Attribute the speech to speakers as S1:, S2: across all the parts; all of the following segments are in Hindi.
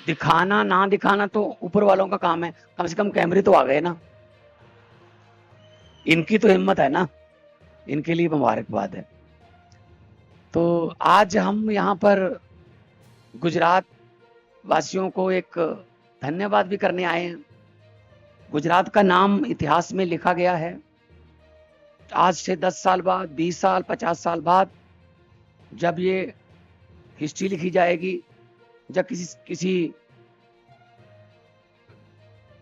S1: दिखाना ना दिखाना तो ऊपर वालों का काम है, कम से कम कैमरे तो आ गए ना। इनकी तो हिम्मत है ना, इनके लिए मुबारकबाद है। तो आज हम यहाँ पर गुजरात वासियों को एक धन्यवाद भी करने आए हैं। गुजरात का नाम इतिहास में लिखा गया है। आज से 10 साल बाद, 20 साल, 50 साल बाद जब ये हिस्ट्री लिखी जाएगी, जब किसी किसी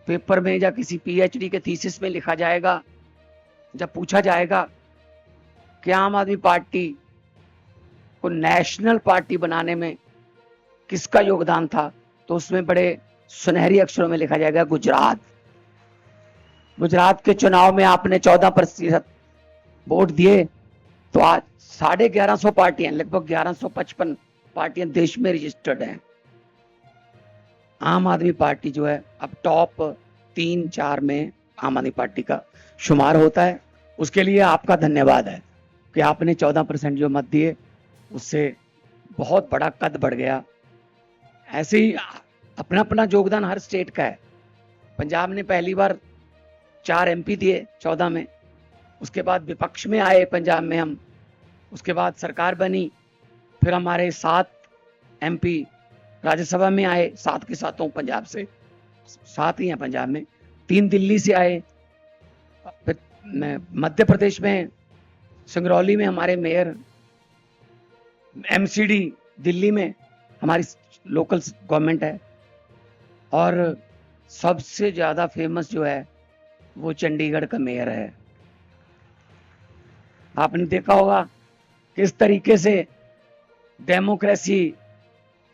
S1: पेपर में या किसी पीएचडी के थीसिस में लिखा जाएगा, जब पूछा जाएगा कि आम आदमी पार्टी को नेशनल पार्टी बनाने में किसका योगदान था, तो उसमें बड़े सुनहरी अक्षरों में लिखा जाएगा गुजरात। गुजरात के चुनाव में आपने 14% वोट दिए, तो आज 1150 पार्टियां, लगभग 1155 पार्टियां देश में रजिस्टर्ड हैं। आम आदमी पार्टी जो है अब टॉप 3-4 में आम आदमी पार्टी का शुमार होता है। उसके लिए आपका धन्यवाद है कि आपने 14% जो मत दिए, उससे बहुत बड़ा कद बढ़ गया। ऐसे ही अपना अपना योगदान हर स्टेट का है। पंजाब ने पहली बार 4 एमपी दिए 14 में, उसके बाद विपक्ष में आए पंजाब में हम, उसके बाद सरकार बनी, फिर हमारे 7 एमपी राज्यसभा में आए, 7 के 7 पंजाब से, 7 ही हैं पंजाब में, 3 दिल्ली से आए। फिर मध्य प्रदेश में सिंगरौली में हमारे मेयर, एमसीडी दिल्ली में हमारी लोकल गवर्नमेंट है, और सबसे ज्यादा फेमस जो है वो चंडीगढ़ का मेयर है। आपने देखा होगा किस तरीके से डेमोक्रेसी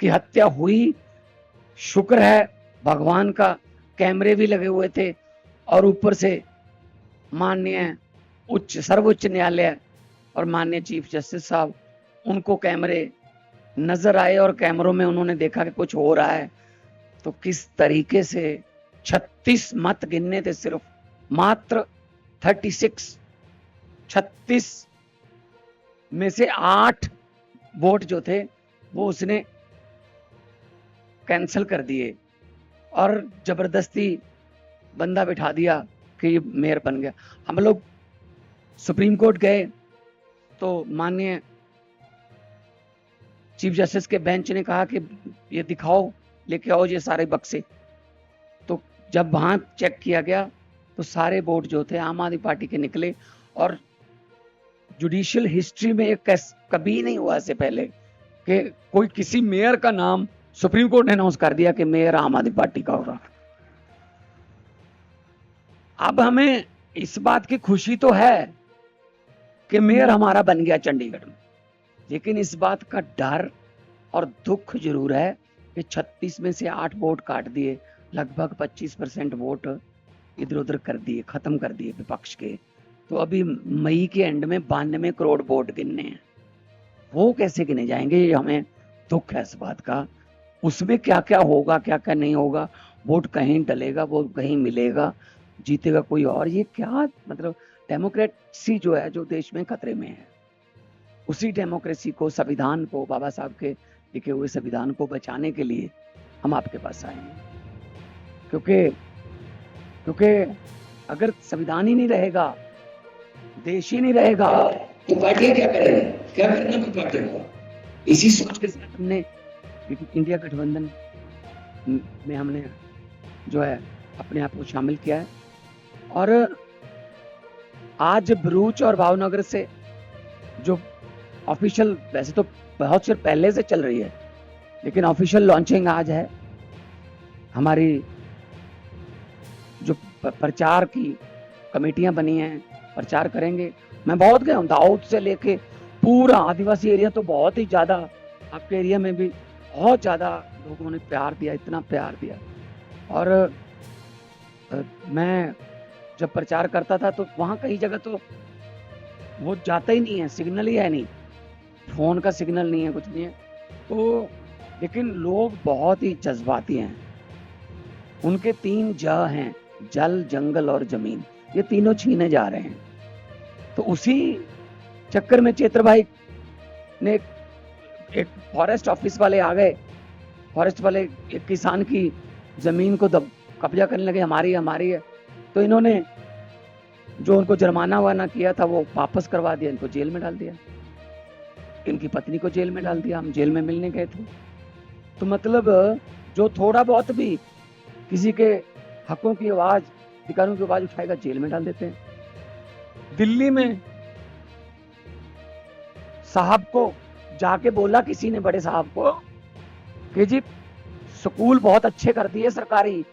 S1: की हत्या हुई। शुक्र है भगवान का, कैमरे भी लगे हुए थे, और ऊपर से माननीय सर्वोच्च न्यायालय और माननीय चीफ जस्टिस साहब, उनको कैमरे नजर आए और कैमरों में उन्होंने देखा कि कुछ हो रहा है। तो किस तरीके से 36 मत गिनने थे, सिर्फ मात्र 36 में से 8 वोट जो थे वो उसने कैंसिल कर दिए, और जबरदस्ती बंदा बिठा दिया कि ये मेयर बन गया। हम लोग सुप्रीम कोर्ट गए तो माननीय चीफ जस्टिस के बेंच ने कहा कि ये दिखाओ, लेके आओ ये सारे बक्से। तो जब वहां चेक किया गया तो सारे वोट जो थे आम आदमी पार्टी के निकले, और जुडिशियल हिस्ट्री में एक कभी नहीं हुआ इससे पहले कि कोई किसी मेयर का नाम सुप्रीम कोर्ट ने अनाउंस कर दिया कि मेयर आम आदमी पार्टी का होगा। अब हमें इस बात की खुशी तो है कि मेयर हमारा बन गया चंडीगढ़ में, लेकिन इस बात का डर और दुख जरूर है कि 36 में से 8 वोट काट दिए, लगभग 25% वोट इधर उधर कर दिए, खत्म कर दिए विपक्ष के। तो अभी मई के एंड में 92 करोड़ वोट गिनने हैं, वो कैसे गिने जाएंगे, ये हमें दुख है इस बात का। उसमें क्या क्या होगा, क्या क्या नहीं होगा, वोट कहीं डलेगा, वो कहीं मिलेगा, जीतेगा कोई और। ये क्या मतलब, डेमोक्रेसी जो है जो देश में खतरे में है, उसी डेमोक्रेसी को, संविधान को, बाबा साहब के लिखे हुए संविधान को बचाने के लिए हम आपके पास आए हैं। क्योंकि अगर संविधान ही नहीं रहेगा, देश ही नहीं रहेगा, तो पार्टियां क्या करेंगे, क्या करना है पार्टियों को। इसी सोच के साथ हमने इंडिया गठबंधन में हमने जो है अपने आप को शामिल किया है। और आज भरूच और भावनगर से जो ऑफिशियल, वैसे तो बहुत चिर पहले से चल रही है, लेकिन ऑफिशियल लॉन्चिंग आज है। हमारी जो प्रचार की कमेटियां बनी हैं, प्रचार करेंगे। मैं बहुत गया हूँ, दाऊद से लेके पूरा आदिवासी एरिया, तो बहुत ही ज्यादा, आपके एरिया में भी बहुत ज्यादा लोगों ने प्यार दिया, इतना प्यार दिया। और मैं जब प्रचार करता था तो वहां कई जगह तो वो जाता ही नहीं है, सिग्नल ही है नहीं, फोन का सिग्नल नहीं है, कुछ नहीं है। तो लेकिन लोग बहुत ही जज्बाती हैं। उनके 3 ज हैं, जल, जंगल और जमीन, ये तीनों छीने जा रहे हैं। तो उसी चक्कर में चेत्र भाई ने, एक फॉरेस्ट ऑफिस वाले आ गए फॉरेस्ट वाले एक किसान की जमीन को कब्जा करने लगे, हमारी है। तो इन्होंने जो उनको जुर्माना वाना किया था वो वापस करवा दिया, इनको जेल में डाल दिया, इनकी पत्नी को जेल में डाल दिया। हम जेल में मिलने गए थे। तो मतलब जो थोड़ा बहुत भी किसी के हकों की आवाज, अधिकारों की आवाज उठाएगा, जेल में डाल देते हैं। दिल्ली में साहब को जाके बोला किसी ने, बड़े साहब को, कि जी स्कूल बहुत अच्छे कर दिए सरकारी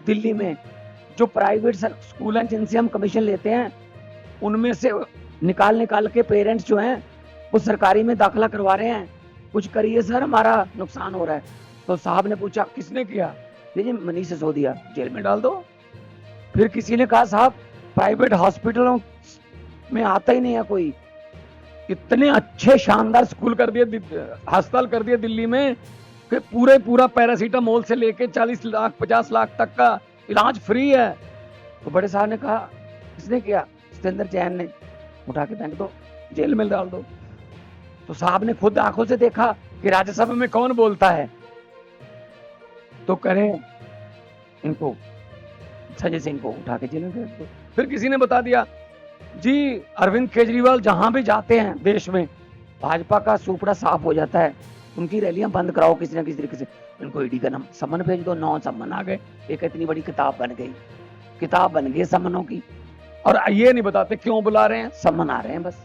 S1: दिल्ली में, जो प्राइवेट स्कूल हैं जिनसे हम कमीशन लेते हैं उनमें से निकाल के पेरेंट्स जो हैं वो सरकारी में दाखिला करवा रहे हैं, कुछ करिए सर, हमारा नुकसान हो रहा है। तो साहब ने पूछा किसने किया? जी मनीष सिसोदिया, जेल में डाल दो। फिर किसी ने कहा साहब प्राइवेट हॉस्पिटलों में आता ही नहीं है कोई, इतने अच्छे शानदार स्कूल कर दिए, अस्पताल कर दिए दिल्ली में कि पूरा पैरासीटामोल से लेके 40 लाख 50 लाख तक का इलाज फ्री है। तो बड़े साहब ने कहा किसने किया? सत्येंद्र जैन ने। उठा के फेंक दो, जेल में डाल दो। तो साहब ने खुद आंखों से देखा कि राज्यसभा में कौन बोलता है, तो करें इनको, संजय सिंह को उठा के जेल में भेज दो। फिर किसी ने बता दिया जी अरविंद केजरीवाल जहां भी जाते हैं देश में भाजपा का सुपड़ा साफ हो जाता है, उनकी रैलियां बंद कराओ किसी ना किसी तरीके से, इनको ईडी का समन भेज दो। 9 समन आ गए, एक इतनी बड़ी किताब बन गई समनों की। और ये नहीं बताते क्यों बुला रहे हैं, समन आ रहे हैं, बस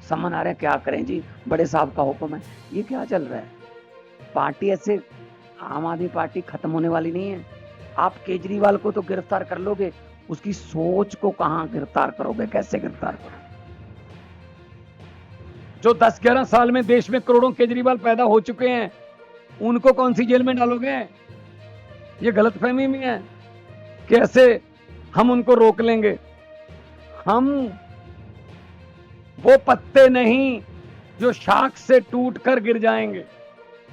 S1: समन आ रहे हैं। क्या करें जी, बड़े साहब का हुक्म है। ये क्या चल रहा है? पार्टी ऐसे, आम आदमी पार्टी खत्म होने वाली नहीं है। आप केजरीवाल को तो गिरफ्तार कर लोगे, उसकी सोच को कहां गिरफ्तार करोगे, कैसे गिरफ्तार करोगे? जो 10-11 साल में देश में करोड़ों केजरीवाल पैदा हो चुके हैं, उनको कौन सी जेल में डालोगे? ये गलतफहमी में है। कैसे हम उनको रोक लेंगे? हम वो पत्ते नहीं जो शाख से टूटकर गिर जाएंगे,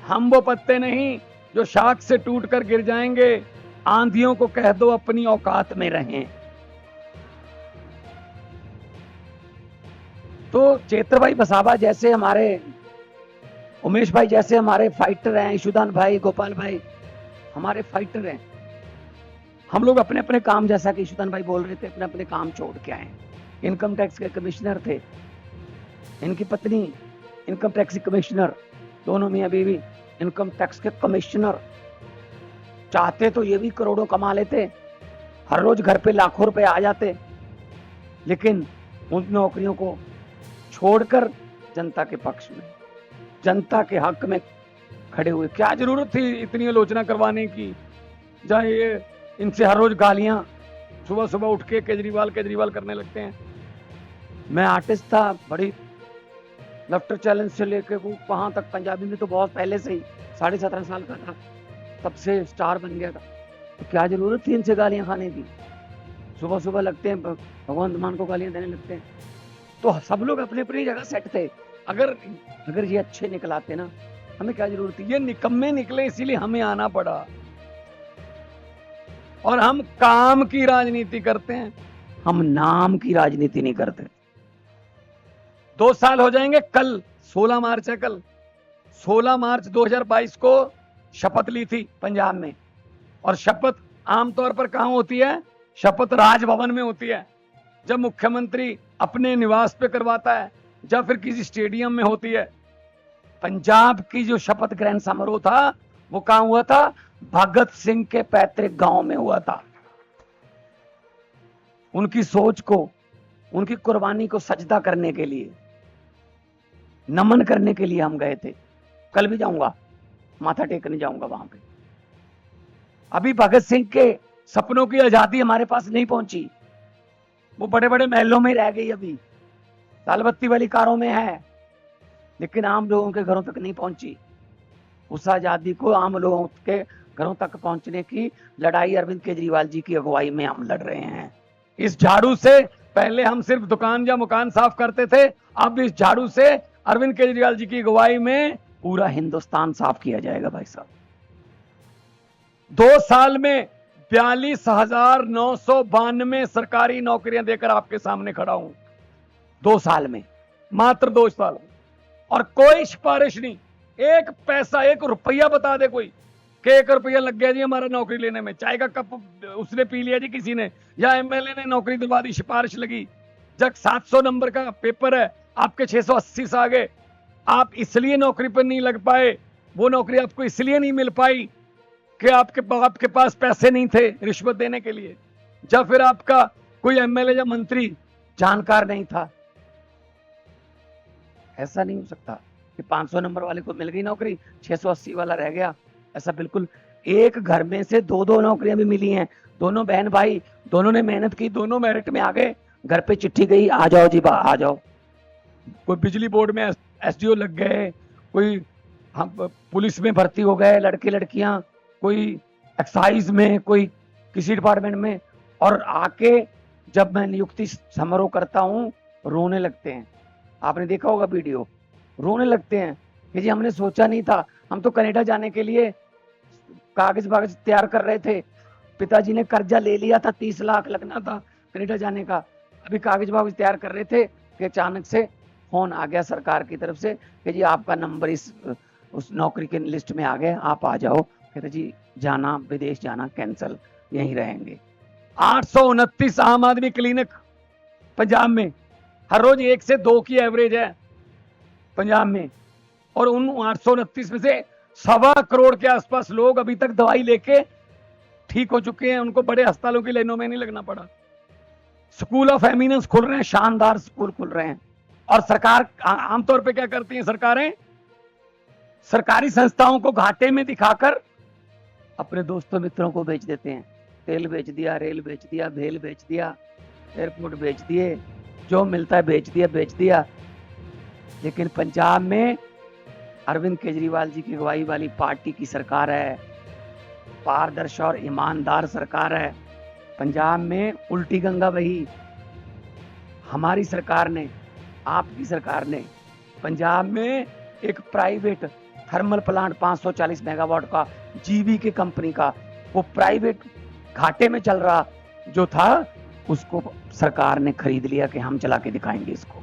S1: हम वो पत्ते नहीं जो शाख से टूटकर गिर जाएंगे। आंधियों को कह दो अपनी औकात में रहें। तो चेतर भाई बसावा जैसे हमारे, उमेश भाई जैसे हमारे फाइटर हैं, ईशुदान भाई, गोपाल भाई हमारे फाइटर हैं। हम लोग अपने अपने काम, जैसा कि ईशुदान भाई बोल रहे थे, अपने अपने काम छोड़ के आए। इनकम टैक्स के कमिश्नर थे, इनकी पत्नी इनकम टैक्स की कमिश्नर, दोनों मियां बीवी इनकम टैक्स के कमिश्नर। चाहते तो ये भी करोड़ों कमा लेते, हर रोज घर पे लाखों रुपए आ जाते, लेकिन उन नौकरियों को छोड़कर जनता के पक्ष में, जनता के हक में खड़े हुए। क्या जरूरत थी इतनी आलोचना करवाने की? जहां ये इनसे हर रोज गालियां सुबह सुबह उठ के केजरीवाल करने लगते हैं। मैं आर्टिस्ट था, बड़ी लेफ्टर चैलेंज से लेके वहां तक, पंजाबी में तो बहुत पहले से ही, 17.5 साल का था तब से स्टार बन गया था। तो क्या जरूरत थी इनसे गालियां खाने की? सुबह सुबह लगते हैं भगवान मान को गालियां देने लगते हैं। तो सब लोग अपनी अपनी जगह सेट थे। अगर ये अच्छे निकलाते ना, हमें क्या जरूरत थी? ये निकम्मे निकले, इसीलिए हमें आना पड़ा। और हम काम की राजनीति करते हैं, हम नाम की राजनीति नहीं करते। 2 साल हो जाएंगे कल, 16 मार्च है कल। 16 मार्च 2022 को शपथ ली थी पंजाब में। और शपथ आमतौर पर कहां होती है? शपथ राजभवन में होती है, जब मुख्यमंत्री अपने निवास पे करवाता है, जब फिर किसी स्टेडियम में होती है। पंजाब की जो शपथ ग्रहण समारोह था वो कहां हुआ था? भगत सिंह के पैतृक गांव में हुआ था। उनकी सोच को, उनकी कुर्बानी को सजदा करने के लिए, नमन करने के लिए हम गए थे। कल भी जाऊंगा, माथा टेकने जाऊंगा वहां पे। अभी भगत सिंह के सपनों की आजादी हमारे पास नहीं पहुंची, वो बड़े बड़े महलों में रह गई। अभी लालबत्ती वाली कारों में है, लेकिन आम लोगों के घरों तक नहीं पहुंची। उस आजादी को आम लोगों के घरों तक पहुंचने की लड़ाई अरविंद केजरीवाल जी की अगुवाई में हम लड़ रहे हैं। इस झाड़ू से, पहले हम सिर्फ दुकान या मकान साफ करते थे, अब इस झाड़ू से अरविंद केजरीवाल जी की अगुवाई में पूरा हिंदुस्तान साफ किया जाएगा भाई साहब। 2 साल में 42,992 सरकारी नौकरियां देकर आपके सामने खड़ा हूं। 2 साल में, मात्र 2 साल। और कोई सिफारिश नहीं,
S2: एक पैसा, एक रुपया बता दे कोई कि 1 रुपया लग गया जी हमारा नौकरी लेने में, चाय का कप उसने पी लिया जी किसी ने, या एमएलए ने नौकरी दिलवा दी, सिफारिश लगी। जब 700 नंबर का पेपर है, आपके 680 से आ गए, आप इसलिए नौकरी पर नहीं लग पाए, वो नौकरी आपको इसलिए नहीं मिल पाई कि आपके पास पैसे नहीं थे रिश्वत देने के लिए, जब फिर आपका कोई एमएलए या मंत्री
S1: जानकार नहीं था। ऐसा नहीं हो सकता कि 500 नंबर वाले को मिल गई नौकरी, 680 वाला रह गया। ऐसा बिल्कुल, एक घर में से दो दो नौकरियां भी मिली हैं, दोनों बहन भाई, दोनों ने मेहनत की, दोनों मेरिट में आ गए, घर पे चिट्ठी गई, आ जाओ जी आ जाओ।
S2: कोई बिजली बोर्ड में एसडीओ लग गए, कोई हम पुलिस में भर्ती हो गए लड़के लड़कियां, कोई एक्साइज में, कोई किसी डिपार्टमेंट में, और आके जब मैं नियुक्ति समारोह करता हूं रोने लगते हैं। आपने देखा होगा वीडियो, रोने लगते हैं कि जी हमने सोचा नहीं था, हम तो कनाडा जाने के लिए कागज वागज तैयार कर रहे थे, पिताजी ने कर्जा ले लिया था, 30 लाख लगना था कनाडा जाने का, अभी कागज वागज तैयार कर रहे थे कि अचानक से फोन आ गया सरकार की तरफ से कि जी आपका नंबर उस नौकरी के लिस्ट में आ गया, आप आ जाओ। कहते जी जाना, विदेश जाना कैंसल, यहीं रहेंगे। 829 आम आदमी क्लिनिक पंजाब में, हर रोज 1 से 2 की एवरेज है पंजाब में, और उन 829 में से 1.25 करोड़ के आसपास लोग अभी तक दवाई लेके ठीक हो चुके हैं, उनको बड़े अस्पतालों की लाइनों में नहीं लगना पड़ा। स्कूल ऑफ एमिनेंस खुल रहे हैं, शानदार स्कूल खुल रहे हैं, और सरकार आमतौर पे क्या करती है सरकारें, सरकारी संस्थाओं को घाटे में दिखाकर अपने दोस्तों मित्रों को बेच देते हैं। तेल बेच दिया, रेल बेच दिया, भेल बेच दिया, एयरपोर्ट बेच दिए, जो मिलता है बेच दिया। लेकिन पंजाब में अरविंद केजरीवाल जी की अगुवाई वाली पार्टी की सरकार है, पारदर्शी और ईमानदार सरकार है। पंजाब में उल्टी गंगा बही। हमारी सरकार ने, आपकी सरकार ने पंजाब में एक प्राइवेट थर्मल प्लांट 540 मेगावाट का जीवी के कंपनी का, वो प्राइवेट घाटे में चल रहा जो था, उसको सरकार ने खरीद लिया कि हम चला के दिखाएंगे इसको,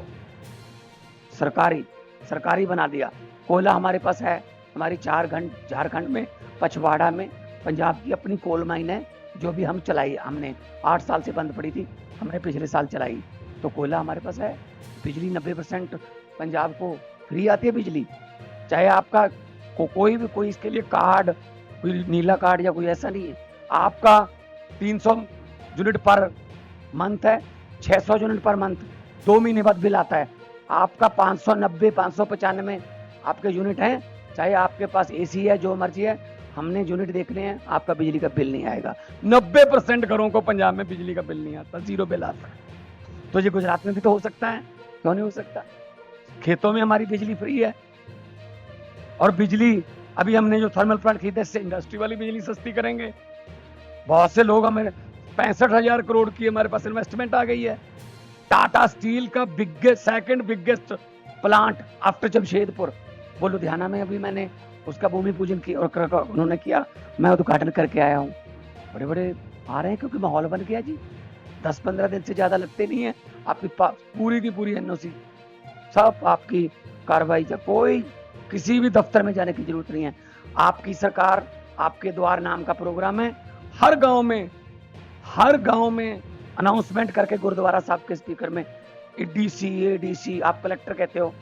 S2: सरकारी बना दिया। कोयला हमारे पास है, हमारी झारखंड में पचवाड़ा में पंजाब की अपनी कोल माइन है, जो भी हम चलाई, हमने 8 साल से बंद पड़ी थी, हमने पिछले साल चलाई, तो कोयला हमारे पास है। बिजली 90% पंजाब को फ्री आती है बिजली, चाहे आपका कोई भी, कोई इसके लिए कार्ड, कोई नीला कार्ड या कोई ऐसा नहीं है। आपका 300 यूनिट पर मंथ है, 600 यूनिट पर मंथ, 2 महीने बाद बिल आता है। आपका 590 595 आपके यूनिट हैं, चाहे आपके पास एसी है, जो मर्जी है, हमने यूनिट देखने हैं, आपका बिजली का बिल नहीं आएगा। 90% घरों को पंजाब में बिजली का बिल नहीं आता, 0 बिल आता है।
S1: तो ये गुजरात में भी तो हो सकता है, क्यों नहीं हो सकता?
S2: खेतों में हमारी बिजली फ्री है, और बिजली अभी हमने जो थर्मल प्लांट खरीदे, इससे इंडस्ट्री वाली बिजली सस्ती करेंगे। बहुत से लोग, हमें 65,000 करोड़ की हमारे पास इन्वेस्टमेंट आ गई है। टाटा स्टील का second biggest plant after Jamshedpur, वो लुधियाना में, अभी मैंने उसका भूमि पूजन किया और उन्होंने किया, मैं उद्घाटन करके आया हूँ। बड़े बड़े आ रहे हैं क्योंकि माहौल बन गया जी, 10-15 दिन से ज्यादा लगते नहीं है, आपकी पूरी की पूरी एनओसी, सब आपकी कार्रवाई, कोई किसी भी दफ्तर में जाने की जरूरत नहीं है। आपकी सरकार, आपके द्वार नाम का प्रोग्राम है, हर गांव में अनाउंसमेंट करके गुरुद्वारा साहब के स्पीकर में, डीसी एडीसी, आप कलेक्टर कहते हो,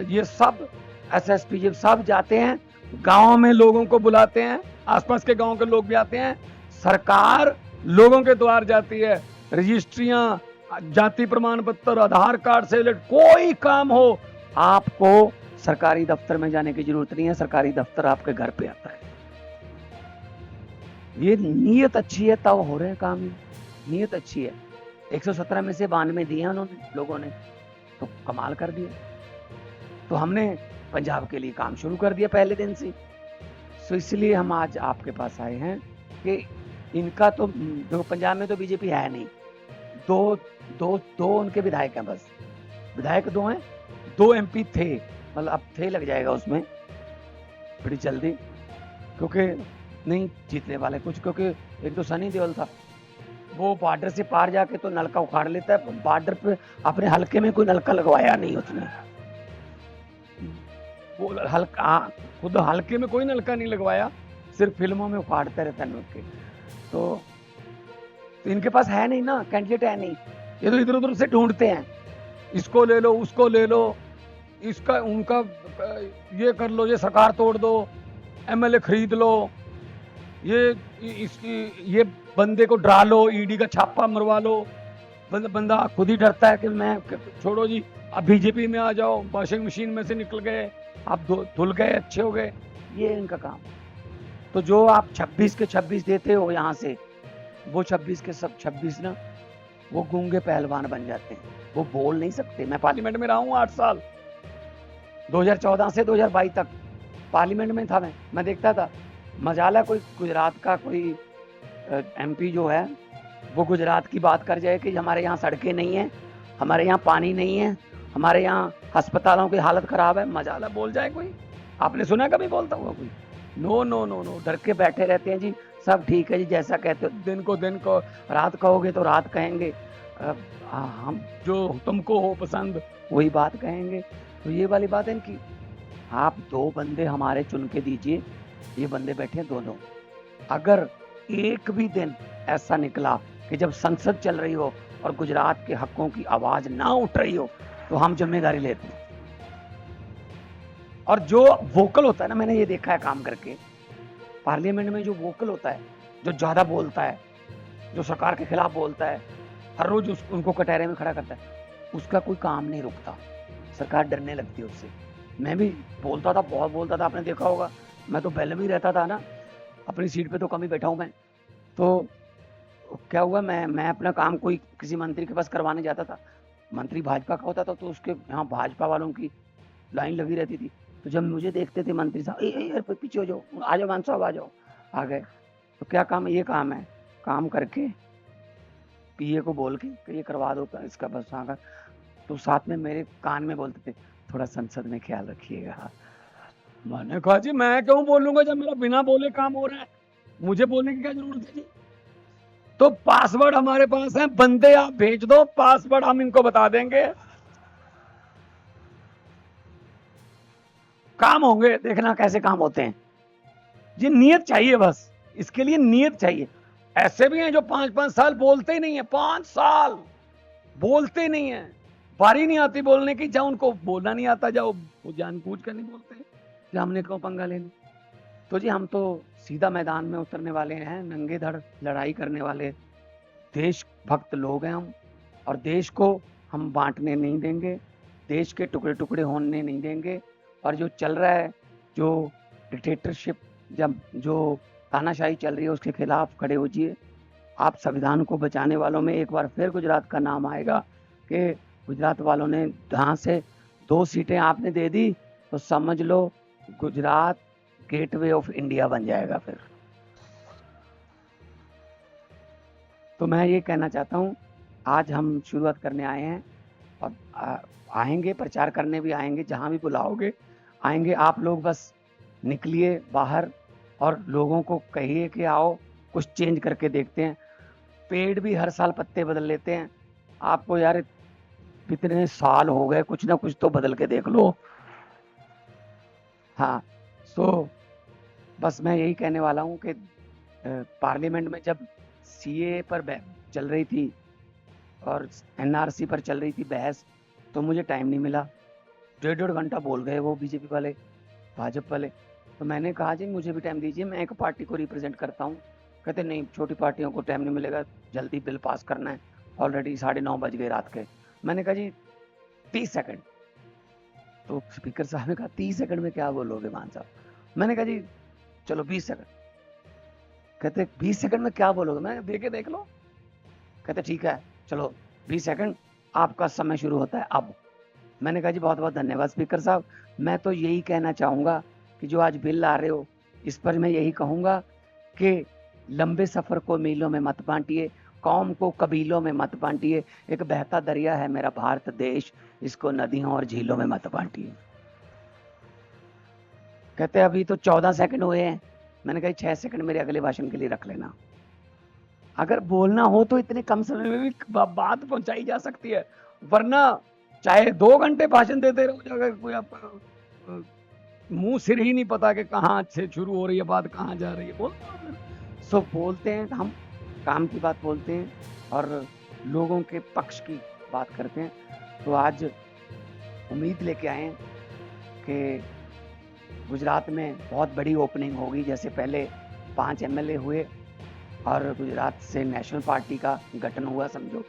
S2: ये सब एसएसपी जब सब जाते हैं गांव में, लोगों को बुलाते हैं, आसपास के गांव के लोग भी आते हैं, सरकार लोगों के द्वार जाती है। रजिस्ट्रियां, जाति प्रमाण पत्र, आधार कार्ड से रिलेटेड कोई काम हो, आपको सरकारी दफ्तर में जाने की जरूरत नहीं है, सरकारी दफ्तर आपके घर पे आता है। ये नीयत अच्छी है तब हो रहे हैं काम, नीयत अच्छी है। 117 में से 92 दिए उन्होंने, लोगों ने तो कमाल कर दिया। तो हमने पंजाब के लिए काम शुरू कर दिया पहले दिन से। तो इसलिए हम आज आपके पास आए हैं कि इनका तो देखो, पंजाब में तो बीजेपी है नहीं, दो उनके विधायक हैं, बस विधायक 2 हैं, 2 एमपी थे, मतलब अब थे लग जाएगा उसमें बड़ी जल्दी, क्योंकि नहीं जीतने वाले कुछ, क्योंकि एक तो सनी देओल था, वो बॉर्डर से पार जाके तो नलका उखाड़ लेता है, बॉर्डर पे अपने हलके में कोई नलका लगवाया नहीं उसने, हल्का, खुद हल्के में कोई नलका नहीं लगवाया, सिर्फ फिल्मों में उखाड़ते रहते हैं के। तो इनके पास है नहीं ना, कैंडिडेट है नहीं, ये तो इधर उधर से ढूंढते हैं, इसको ले लो, उसको ले लो, इसका उनका ये कर लो, ये सरकार तोड़ दो, एमएलए खरीद लो, ये बंदे को डरा लो, ईडी का छापा मरवा लो। बंदा खुद ही डरता है कि मैं, छोड़ो जी, अब बीजेपी में आ जाओ, वॉशिंग मशीन में से निकल गए, आप धुल गए, अच्छे हो गए, ये इनका काम। तो जो आप 26 के 26 देते हो यहाँ से, वो 26 के सब 26 ना, वो गूंगे पहलवान बन जाते हैं, वो बोल नहीं सकते। मैं पार्लियामेंट में रहा हूँ 8 साल, 2014 से 2022 तक पार्लियामेंट में था। मैं देखता था, मजाला कोई गुजरात का कोई एमपी जो है वो गुजरात की बात कर जाए कि हमारे यहाँ सड़कें नहीं है, हमारे यहाँ पानी नहीं है, हमारे यहाँ अस्पतालों की हालत खराब है, मजाला बोल जाए कोई? आपने सुना कभी बोलता हुआ कोई? नो नो नो नो, डर के बैठे रहते हैं जी, सब ठीक है जी, जैसा कहते हो, दिन को रात कहोगे तो रात कहेंगे, हम जो तुमको हो पसंद वही बात कहेंगे। तो ये वाली बात है इनकी। आप 2 बंदे हमारे चुन के दीजिए, ये बंदे बैठे हैं दोनों, अगर एक भी दिन ऐसा निकला कि जब संसद चल रही हो और गुजरात के हकों की आवाज ना उठ रही हो, तो हम जिम्मेदारी लेते हैं। और जो वोकल होता है ना, मैंने ये देखा है काम करके, पार्लियामेंट में जो वोकल होता है, जो ज्यादा बोलता है, जो सरकार के खिलाफ बोलता है, हर रोज उनको कटहरे में खड़ा करता है, उसका कोई काम नहीं रुकता, सरकार डरने लगती है उससे। मैं भी बोलता था, बहुत बोलता था, आपने देखा होगा, मैं तो पहले भी रहता था ना, अपनी सीट पे तो कम ही बैठा हूं मैं। तो क्या हुआ, मैं अपना काम कोई किसी मंत्री के पास करवाने जाता था, मंत्री भाजपा का होता था, तो उसके यहाँ भाजपा वालों की लाइन लगी रहती थी। तो जब मुझे देखते थे मंत्री साहब, पीछे हो जाओ, आ जाओ मान साहब, आ जाओ, आ गए। तो क्या काम है? ये काम है, काम करके पीए को बोल के कि ये करवा दो इसका, बस आकर। तो साथ में मेरे कान में बोलते थे, थोड़ा संसद में ख्याल रखिएगा। मैंने कहा जी मैं क्यों बोलूंगा जब मेरा बिना बोले काम हो रहा है, मुझे बोलने की क्या जरूरत है जी? तो पासवर्ड हमारे पास है, बंदे आप भेज दो, पासवर्ड हम इनको बता देंगे, काम होंगे, देखना कैसे काम होते हैं। ये नियत चाहिए, बस इसके लिए नियत चाहिए। ऐसे भी हैं जो 5-5 साल बोलते ही नहीं है, 5 साल बोलते नहीं है, बारी नहीं आती बोलने की, जब उनको बोलना नहीं आता, जाओ वो जानबूझ कर नहीं बोलते, जब हमने क्यों पंगा लेने। तो जी हम तो सीधा मैदान में उतरने वाले हैं, नंगे धड़ लड़ाई करने वाले देशभक्त लोग हैं हम, और देश को हम बांटने नहीं देंगे, देश के टुकड़े टुकड़े होने नहीं देंगे। और जो चल रहा है, जो डिक्टेटरशिप, जब जो तानाशाही चल रही है, उसके खिलाफ खड़े हो जाइए। आप संविधान को बचाने वालों में एक बार फिर गुजरात का नाम आएगा कि गुजरात वालों ने जहाँ से 2 सीटें आपने दे दी, तो समझ लो गुजरात गेटवे ऑफ इंडिया बन जाएगा फिर। तो मैं ये कहना चाहता हूँ, आज हम शुरुआत करने आए हैं, और आएंगे, प्रचार करने भी आएंगे, जहाँ भी बुलाओगे आएंगे। आप लोग बस निकलिए बाहर और लोगों को कहिए कि आओ कुछ चेंज करके देखते हैं। पेड़ भी हर साल पत्ते बदल लेते हैं, आपको यार कितने साल हो गए, कुछ ना कुछ तो बदल के देख लो। हाँ, तो बस मैं यही कहने वाला हूँ कि पार्लियामेंट में जब सीए पर चल रही थी और एनआरसी पर चल रही थी बहस, तो मुझे टाइम नहीं मिला, 1.5 घंटा बोल गए वो बीजेपी वाले, भाजपा वाले। तो मैंने कहा जी मुझे भी टाइम दीजिए, मैं एक पार्टी को रिप्रेजेंट करता हूँ। कहते नहीं, छोटी पार्टियों को टाइम नहीं मिलेगा, जल्दी बिल पास करना है, ऑलरेडी 9:30 बज गए रात के। मैंने कहा जी 30 सेकंड। तो स्पीकर साहब ने कहा 30 सेकंड में क्या बोलोगे मान साहब? मैंने कहा जी चलो 20 सेकंड। कहते 20 सेकंड में क्या बोलोगे? मैं देख लो। कहते ठीक है चलो 20 सेकंड, आपका समय शुरू होता है अब। मैंने कहा जी बहुत बहुत धन्यवाद स्पीकर साहब। मैं तो यही कहना चाहूँगा कि जो आज बिल ला रहे हो, इस पर मैं यही कहूँगा कि लंबे सफ़र को मीलों में मत बांटिए, कौम को कबीलों में मत बांटिए। एक बहता दरिया है मेरा भारत देश, इसको नदियों और झीलों में मत बांटिए। कहते अभी तो 14 सेकंड हुए हैं। मैंने कहा 6 सेकंड मेरे अगले भाषण के लिए रख लेना। अगर बोलना हो तो इतने कम समय में भी बात पहुंचाई जा सकती है, वरना चाहे 2 घंटे भाषण देते रहो, अगर कोई आपका मुंह सिर ही नहीं पता कि कहाँ से शुरू हो रही है बात, कहाँ जा रही है।
S1: बोलते हैं, हम काम की बात बोलते हैं और लोगों के पक्ष की बात करते हैं। तो आज उम्मीद लेके आए हैं कि गुजरात में बहुत बड़ी ओपनिंग होगी, जैसे पहले 5 एमएलए हुए और गुजरात से नेशनल पार्टी का गठन हुआ समझो,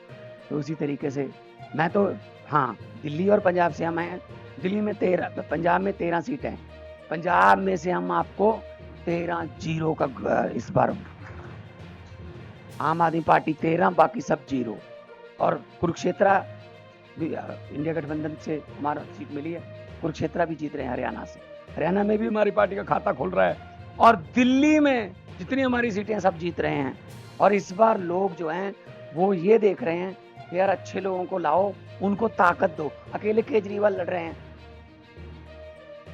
S1: तो उसी तरीके से मैं तो हाँ, दिल्ली और पंजाब से हम हैं। दिल्ली में 13, पंजाब में 13 सीटें हैं। पंजाब में से हम आपको 13-0 का इस बार, आम आदमी पार्टी 13, बाकी सब 0। और कुरुक्षेत्रा भी इंडिया गठबंधन से हमारा सीट मिली है, कुरुक्षेत्रा भी जीत रहे हैं हरियाणा से।
S2: हरियाणा में भी हमारी पार्टी का खाता खुल रहा है और दिल्ली में
S1: जितनी हमारी सीटें सब जीत रहे हैं। और इस बार लोग जो हैं वो ये देख रहे हैं कि यार अच्छे लोगों को लाओ, उनको ताकत दो। अकेले केजरीवाल लड़ रहे हैं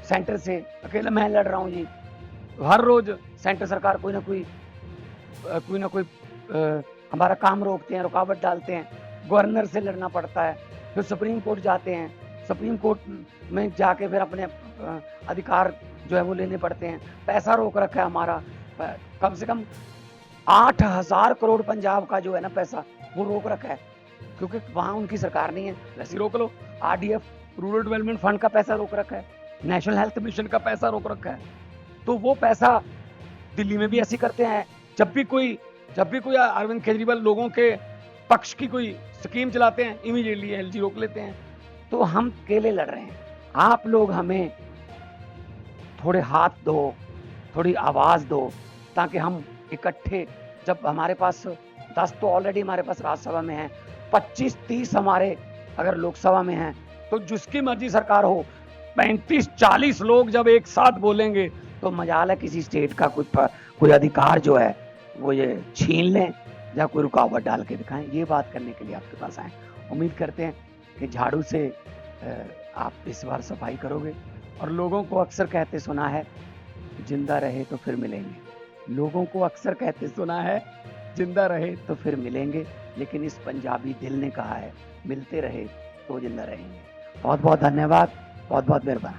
S1: सेंटर से, अकेले मैं लड़ रहा हूँ जी। हर रोज सेंटर सरकार कोई ना कोई हमारा काम रोकते हैं, रुकावट डालते हैं। गवर्नर से लड़ना पड़ता है, फिर सुप्रीम कोर्ट जाते हैं, सुप्रीम कोर्ट में जाके फिर अपने अधिकार जो है वो लेने पड़ते हैं। पैसा रोक रखा है हमारा, कम से कम 8,000 करोड़ पंजाब का जो है ना पैसा वो रोक रखा है, क्योंकि वहां उनकी सरकार नहीं है। वैसे रोक लो। RDF रूरल डेवलपमेंट फंड का पैसा रोक रखा है, नेशनल हेल्थ मिशन का पैसा रोक रखा है। तो वो पैसा दिल्ली में भी ऐसे करते हैं। जब भी कोई अरविंद केजरीवाल लोगों के पक्ष की कोई स्कीम चलाते हैं, इमीडिएटली LG रोक लेते हैं। तो हम अकेले लड़ रहे हैं, आप लोग हमें थोड़े हाथ दो, थोड़ी आवाज दो, ताकि हम इकट्ठे, जब हमारे पास 10 तो ऑलरेडी हमारे पास राज्यसभा में है, 25-30 हमारे अगर लोकसभा में हैं, तो जिसकी मर्जी सरकार हो, 35-40 लोग जब एक साथ बोलेंगे तो मजाल है किसी स्टेट का कोई अधिकार जो है वो ये छीन लें या कोई रुकावट डाल के दिखाएं। ये बात करने के लिए आपके पास आए। उम्मीद करते हैं कि झाड़ू से आप इस बार सफाई करोगे। और लोगों को अक्सर कहते सुना है, जिंदा रहे तो फिर मिलेंगे। लोगों को अक्सर कहते सुना है, जिंदा रहे तो फिर मिलेंगे, लेकिन इस पंजाबी दिल ने कहा है, मिलते रहे तो जिंदा रहेंगे। बहुत बहुत धन्यवाद, बहुत बहुत मेहरबान।